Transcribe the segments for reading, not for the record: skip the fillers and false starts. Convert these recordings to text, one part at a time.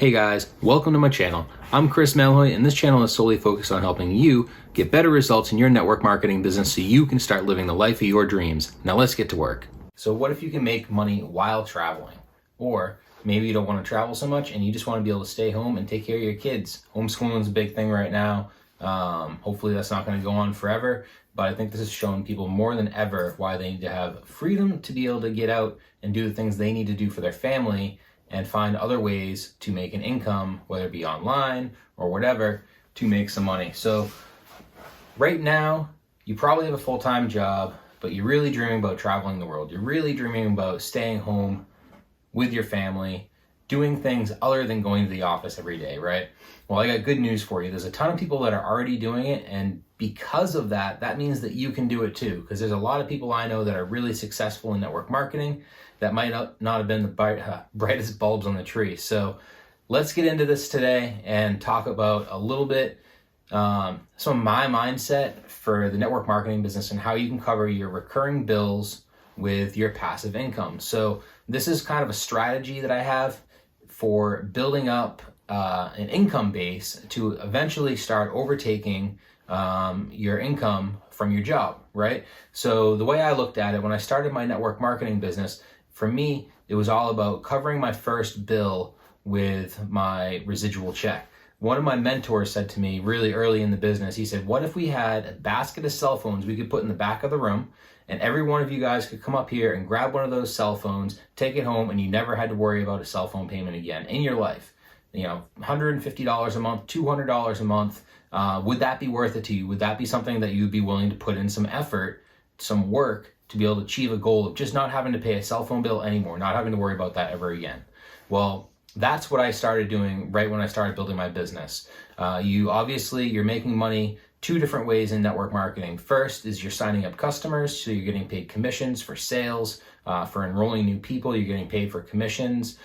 Hey guys, welcome to my channel. I'm Chris Malloy, and this channel is solely focused on helping you get better results in your network marketing business so you can start living the life of your dreams. Now let's get to work. So what if you can make money while traveling? Or maybe you don't want to travel so much and you just want to be able to stay home and take care of your kids. Homeschooling is a big thing right now. Hopefully that's not going to go on forever, but I think this is showing people more than ever why they need to have freedom to be able to get out and do the things they need to do for their family and find other ways to make an income, whether it be online or whatever, to make some money. So right now, you probably have a full-time job, but you're really dreaming about traveling the world. You're really dreaming about staying home with your family, doing things other than going to the office every day, right? Well, I got good news for you. There's a ton of people that are already doing it, and because of that, that means that you can do it too, because there's a lot of people I know that are really successful in network marketing that might not have been the brightest bulbs on the tree. So let's get into this today and talk about a little bit some of my mindset for the network marketing business and how you can cover your recurring bills with your passive income. So this is kind of a strategy that I have for building up an income base to eventually start overtaking your income from your job, right? So the way I looked at it when I started my network marketing business, for me, it was all about covering my first bill with my residual check. One of my mentors said to me really early in the business, he said, what if we had a basket of cell phones we could put in the back of the room, and every one of you guys could come up here and grab one of those cell phones, take it home, and you never had to worry about a cell phone payment again in your life. You know, $150 a month, $200 a month. Would that be worth it to you? Would that be something that you'd be willing to put in some effort, some work to be able to achieve a goal of just not having to pay a cell phone bill anymore, not having to worry about that ever again? Well, that's what I started doing right when I started building my business. You're making money two different ways in network marketing. First is you're signing up customers, so you're getting paid commissions for sales, for enrolling new people, you're getting paid for commissions,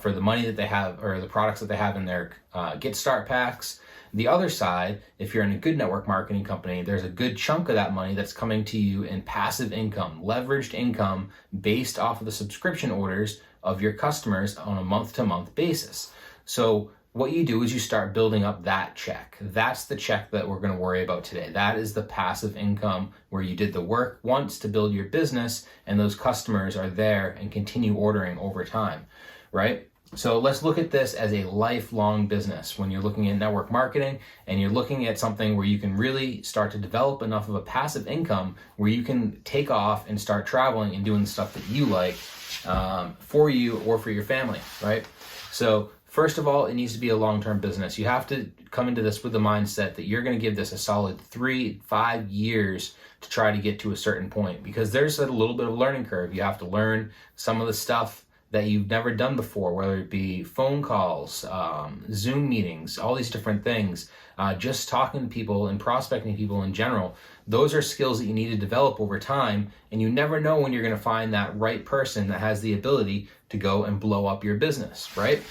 for the money that they have or the products that they have in their Get Start packs. The other side, if you're in a good network marketing company, there's a good chunk of that money that's coming to you in passive income, leveraged income based off of the subscription orders of your customers on a month-to-month basis. So what you do is you start building up that check. That's the check that we're going to worry about today. That is the passive income where you did the work once to build your business and those customers are there and continue ordering over time, right? So let's look at this as a lifelong business. When you're looking at network marketing and you're looking at something where you can really start to develop enough of a passive income where you can take off and start traveling and doing stuff that you like for you or for your family, right? So first of all, it needs to be a long-term business. You have to come into this with the mindset that you're going to give this a solid 3-5 years to try to get to a certain point, because there's a little bit of a learning curve. You have to learn some of the stuff that you've never done before, whether it be phone calls, Zoom meetings, all these different things, just talking to people and prospecting people in general. Those are skills that you need to develop over time, and you never know when you're going to find that right person that has the ability to go and blow up your business, right?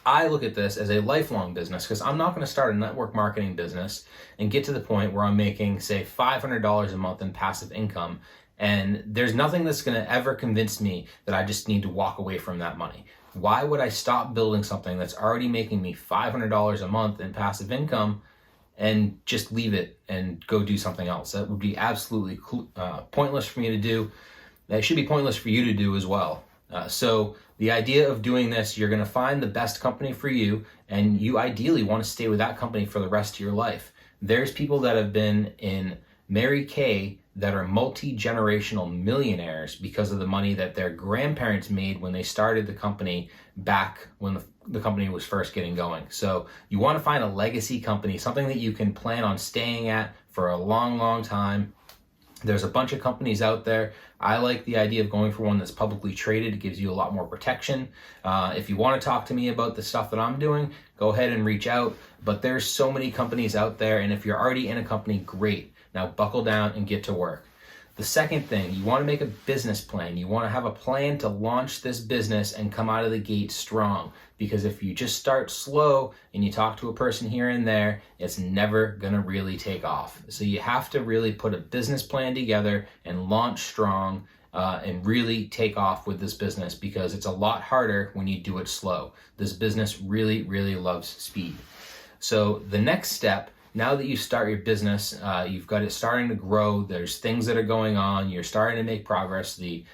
I look at this as a lifelong business because I'm not going to start a network marketing business and get to the point where I'm making, say, $500 a month in passive income, and there's nothing that's going to ever convince me that I just need to walk away from that money. Why would I stop building something that's already making me $500 a month in passive income and just leave it and go do something else? That would be absolutely pointless for me to do. That should be pointless for you to do as well. So the idea of doing this, you're going to find the best company for you, and you ideally want to stay with that company for the rest of your life. There's people that have been in Mary Kay that are multi-generational millionaires because of the money that their grandparents made when they started the company back when the company was first getting going. So you want to find a legacy company, something that you can plan on staying at for a long, long time. There's a bunch of companies out there. I like the idea of going for one that's publicly traded. It gives you a lot more protection. If you want to talk to me about the stuff that I'm doing, go ahead and reach out. But there's so many companies out there, and if you're already in a company, great. Now buckle down and get to work. The second thing, you want to make a business plan. You want to have a plan to launch this business and come out of the gate strong. Because if you just start slow and you talk to a person here and there, it's never going to really take off. So you have to really put a business plan together and launch strong and really take off with this business, because it's a lot harder when you do it slow. This business really, really loves speed. So the next step, now that you start your business, you've got it starting to grow, there's things that are going on, you're starting to make progress, the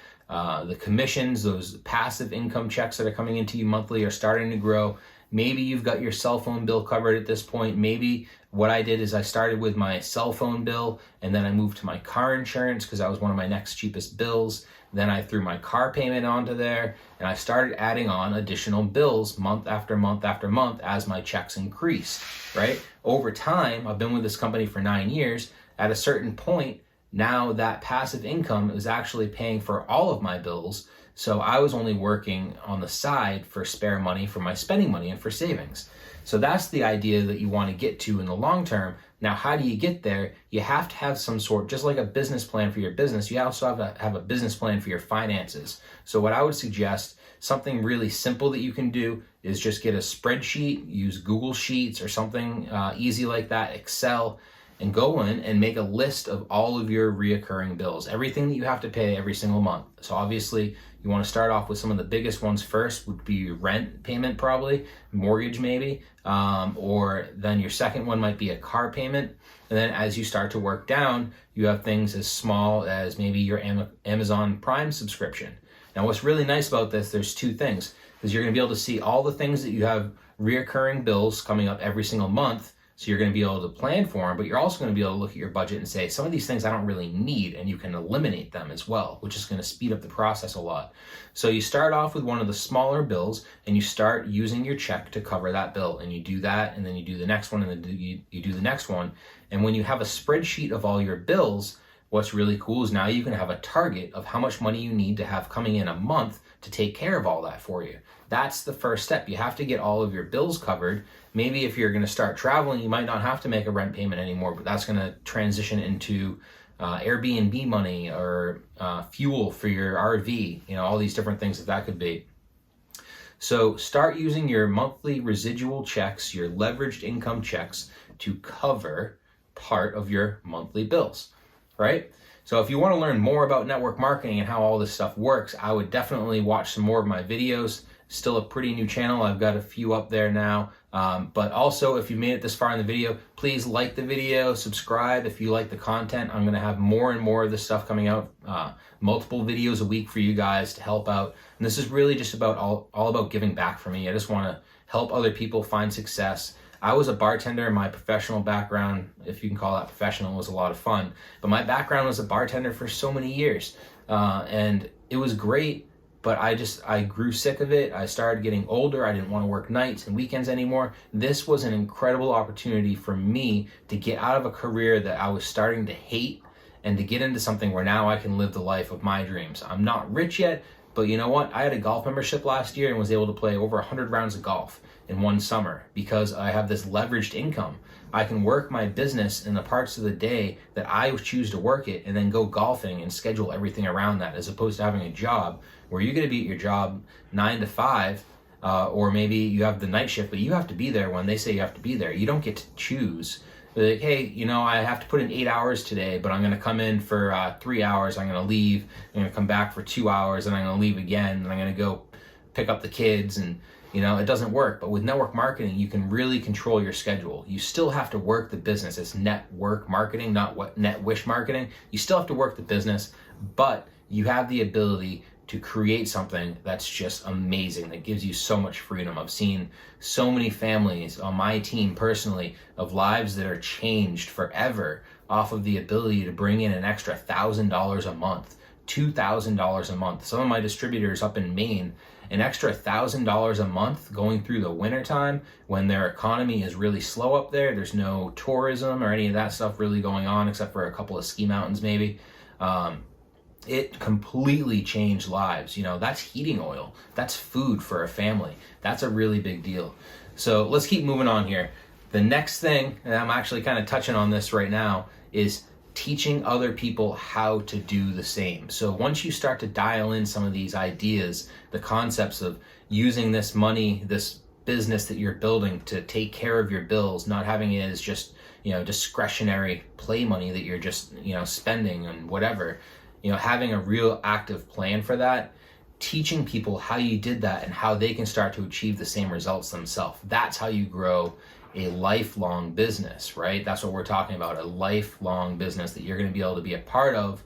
commissions, those passive income checks that are coming into you monthly are starting to grow. Maybe you've got your cell phone bill covered at this point. Maybe what I did is I started with my cell phone bill, and then I moved to my car insurance because that was one of my next cheapest bills. Then I threw my car payment onto there, and I started adding on additional bills month after month after month as my checks increased, right? Over time, I've been with this company for 9 years. At a certain point, now that passive income is actually paying for all of my bills. So I was only working on the side for spare money, for my spending money and for savings. So that's the idea that you want to get to in the long term. Now, how do you get there? You have to have some sort, just like a business plan for your business, you also have to have a business plan for your finances. So what I would suggest, something really simple that you can do is just get a spreadsheet, use Google Sheets or something easy like that, Excel, and go in and make a list of all of your reoccurring bills, everything that you have to pay every single month. So obviously you want to start off with some of the biggest ones first, would be your rent payment, probably mortgage maybe, or then your second one might be a car payment. And then as you start to work down, you have things as small as maybe your Amazon Prime subscription. Now what's really nice about this, there's two things, because you're going to be able to see all the things that you have reoccurring bills coming up every single month. So you're going to be able to plan for them, but you're also going to be able to look at your budget and say, some of these things I don't really need, and you can eliminate them as well, which is going to speed up the process a lot. So you start off with one of the smaller bills, and you start using your check to cover that bill, and you do that, and then you do the next one, and then you do the next one. And when you have a spreadsheet of all your bills, what's really cool is now you can have a target of how much money you need to have coming in a month to take care of all that for you. That's the first step. You have to get all of your bills covered. Maybe if you're going to start traveling, you might not have to make a rent payment anymore, but that's going to transition into Airbnb money or fuel for your RV, all these different things that could be. So start using your monthly residual checks, your leveraged income checks, to cover part of your monthly bills, right? So if you want to learn more about network marketing and how all this stuff works, I would definitely watch some more of my videos. Still a pretty new channel. I've got a few up there now. But also, if you made it this far in the video, please like the video, subscribe if you like the content. I'm going to have more and more of this stuff coming out, multiple videos a week for you guys to help out. And this is really just about all about giving back for me. I just want to help other people find success. I was a bartender. My professional background, if you can call that professional, was a lot of fun. But my background was a bartender for so many years. And it was great. But I grew sick of it. I started getting older. I didn't want to work nights and weekends anymore. This was an incredible opportunity for me to get out of a career that I was starting to hate and to get into something where now I can live the life of my dreams. I'm not rich yet, but you know what? I had a golf membership last year and was able to play over 100 rounds of golf in one summer because I have this leveraged income. I can work my business in the parts of the day that I choose to work it and then go golfing and schedule everything around that, as opposed to having a job where you're going to be at your job 9 to 5, or maybe you have the night shift, but you have to be there when they say you have to be there. You don't get to choose. They're like, hey, I have to put in 8 hours today, but I'm going to come in for 3 hours. I'm going to leave. I'm going to come back for 2 hours, and I'm going to leave again, and I'm going to go pick up the kids, and it doesn't work. But with network marketing, you can really control your schedule. You still have to work the business. It's network marketing, not net wish marketing. You still have to work the business, but you have the ability to create something that's just amazing, that gives you so much freedom. I've seen so many families on my team personally of lives that are changed forever off of the ability to bring in an extra $1,000 a month, $2,000 a month. Some of my distributors up in Maine, an extra $1,000 a month going through the wintertime when their economy is really slow up there. There's no tourism or any of that stuff really going on except for a couple of ski mountains maybe. It completely changed lives. That's heating oil. That's food for a family. That's a really big deal. So let's keep moving on here. The next thing, and I'm actually kind of touching on this right now, is teaching other people how to do the same. So once you start to dial in some of these ideas, the concepts of using this money, this business that you're building to take care of your bills, not having it as just, discretionary play money that you're just, spending and whatever. having a real active plan for that, teaching people how you did that and how they can start to achieve the same results themselves. That's how you grow a lifelong business, right? That's what we're talking about, a lifelong business that you're going to be able to be a part of.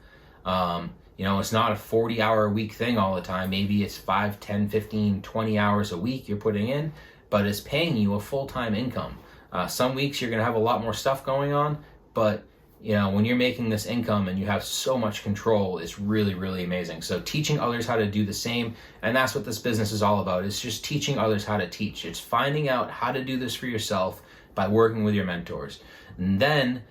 It's not a 40-hour-a-week thing all the time. Maybe it's 5, 10, 15, 20 hours a week you're putting in, but it's paying you a full-time income. Some weeks you're going to have a lot more stuff going on, but when you're making this income and you have so much control, it's really, really amazing. So teaching others how to do the same, and that's what this business is all about. It's just teaching others how to teach. It's finding out how to do this for yourself by working with your mentors, and then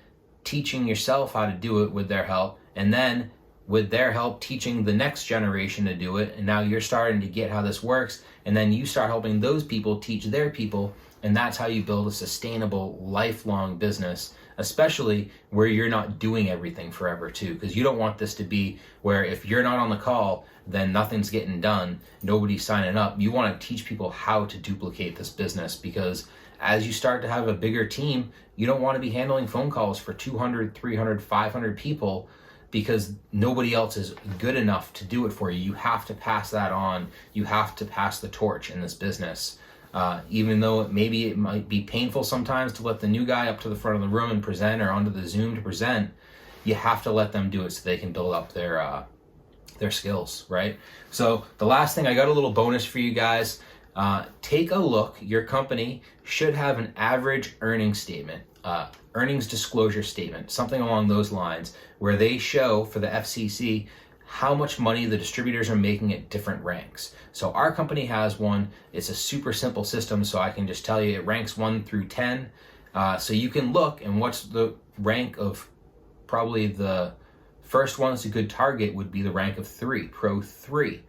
teaching yourself how to do it with their help, and then with their help teaching the next generation to do it. And now you're starting to get how this works, and then you start helping those people teach their people, and that's how you build a sustainable, lifelong business, especially where you're not doing everything forever too, because you don't want this to be where if you're not on the call, then nothing's getting done, nobody's signing up. You want to teach people how to duplicate this business, because as you start to have a bigger team, you don't want to be handling phone calls for 200, 300, 500 people because nobody else is good enough to do it for you. You have to pass that on. You have to pass the torch in this business. Even though maybe it might be painful sometimes to let the new guy up to the front of the room and present, or onto the Zoom to present, you have to let them do it so they can build up their skills, right? So the last thing, I got a little bonus for you guys. Take a look. Your company should have an average earnings statement, earnings disclosure statement, something along those lines, where they show for the FCC how much money the distributors are making at different ranks. So our company has one. It's a super simple system, so I can just tell you it ranks 1 through 10. So you can look, and what's the rank of, probably the first one that's a good target would be the rank of 3, Pro 3.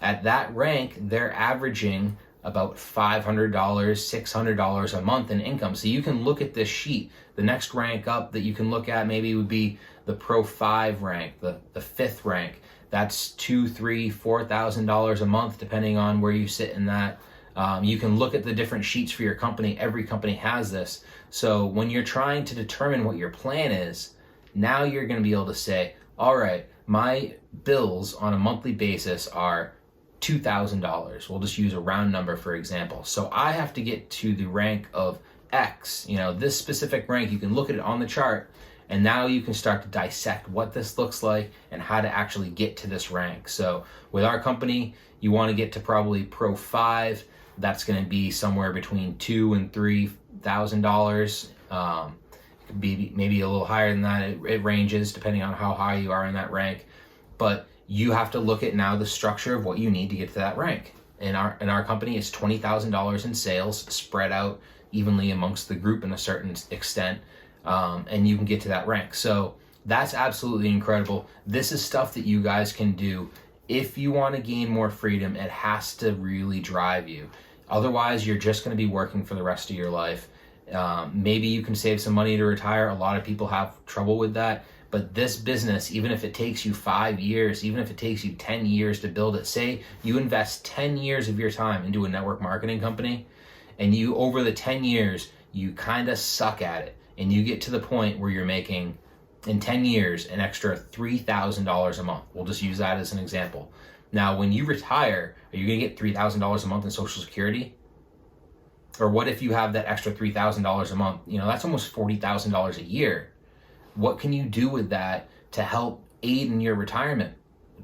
At that rank, they're averaging about $500, $600 a month in income. So you can look at this sheet. The next rank up that you can look at maybe would be the Pro 5 rank, the 5th rank. That's $2,000, $3,000, $4,000 a month, depending on where you sit in that. You can look at the different sheets for your company. Every company has this. So when you're trying to determine what your plan is, now you're going to be able to say, all right, my bills on a monthly basis are $2,000. We'll just use a round number, for example. So I have to get to the rank of X, this specific rank. You can look at it on the chart, and now you can start to dissect what this looks like and how to actually get to this rank. So with our company, you want to get to probably Pro 5. That's going to be somewhere between $2,000 and $3,000. It could be maybe a little higher than that. It ranges depending on how high you are in that rank. But you have to look at now the structure of what you need to get to that rank. In our company, it's $20,000 in sales spread out evenly amongst the group in a certain extent, and you can get to that rank. So that's absolutely incredible. This is stuff that you guys can do if you want to gain more freedom. It has to really drive you. Otherwise, you're just going to be working for the rest of your life. Maybe you can save some money to retire. A lot of people have trouble with that. But this business, even if it takes you 5 years, even if it takes you 10 years to build it, say you invest 10 years of your time into a network marketing company, and you, over the 10 years, you kind of suck at it, and you get to the point where you're making, in 10 years, an extra $3,000 a month. We'll just use that as an example. Now, when you retire, are you going to get $3,000 a month in Social Security? Or what if you have that extra $3,000 a month? That's almost $40,000 a year. What can you do with that to help aid in your retirement,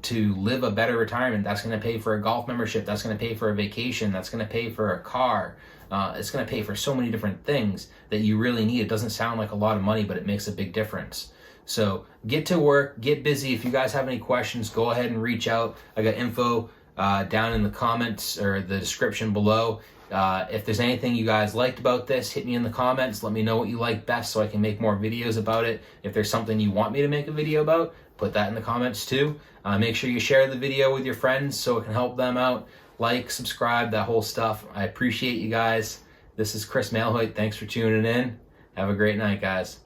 to live a better retirement? That's going to pay for a golf membership. That's going to pay for a vacation. That's going to pay for a car. It's going to pay for so many different things that you really need. It doesn't sound like a lot of money, but it makes a big difference. So get to work, get busy. If you guys have any questions, go ahead and reach out. I got info down in the comments or the description below. If there's anything you guys liked about this, hit me in the comments. Let me know what you like best so I can make more videos about it. If there's something you want me to make a video about, put that in the comments too. Make sure you share the video with your friends so it can help them out. Like, subscribe, that whole stuff. I appreciate you guys. This is Chris Malhoit. Thanks for tuning in. Have a great night, guys.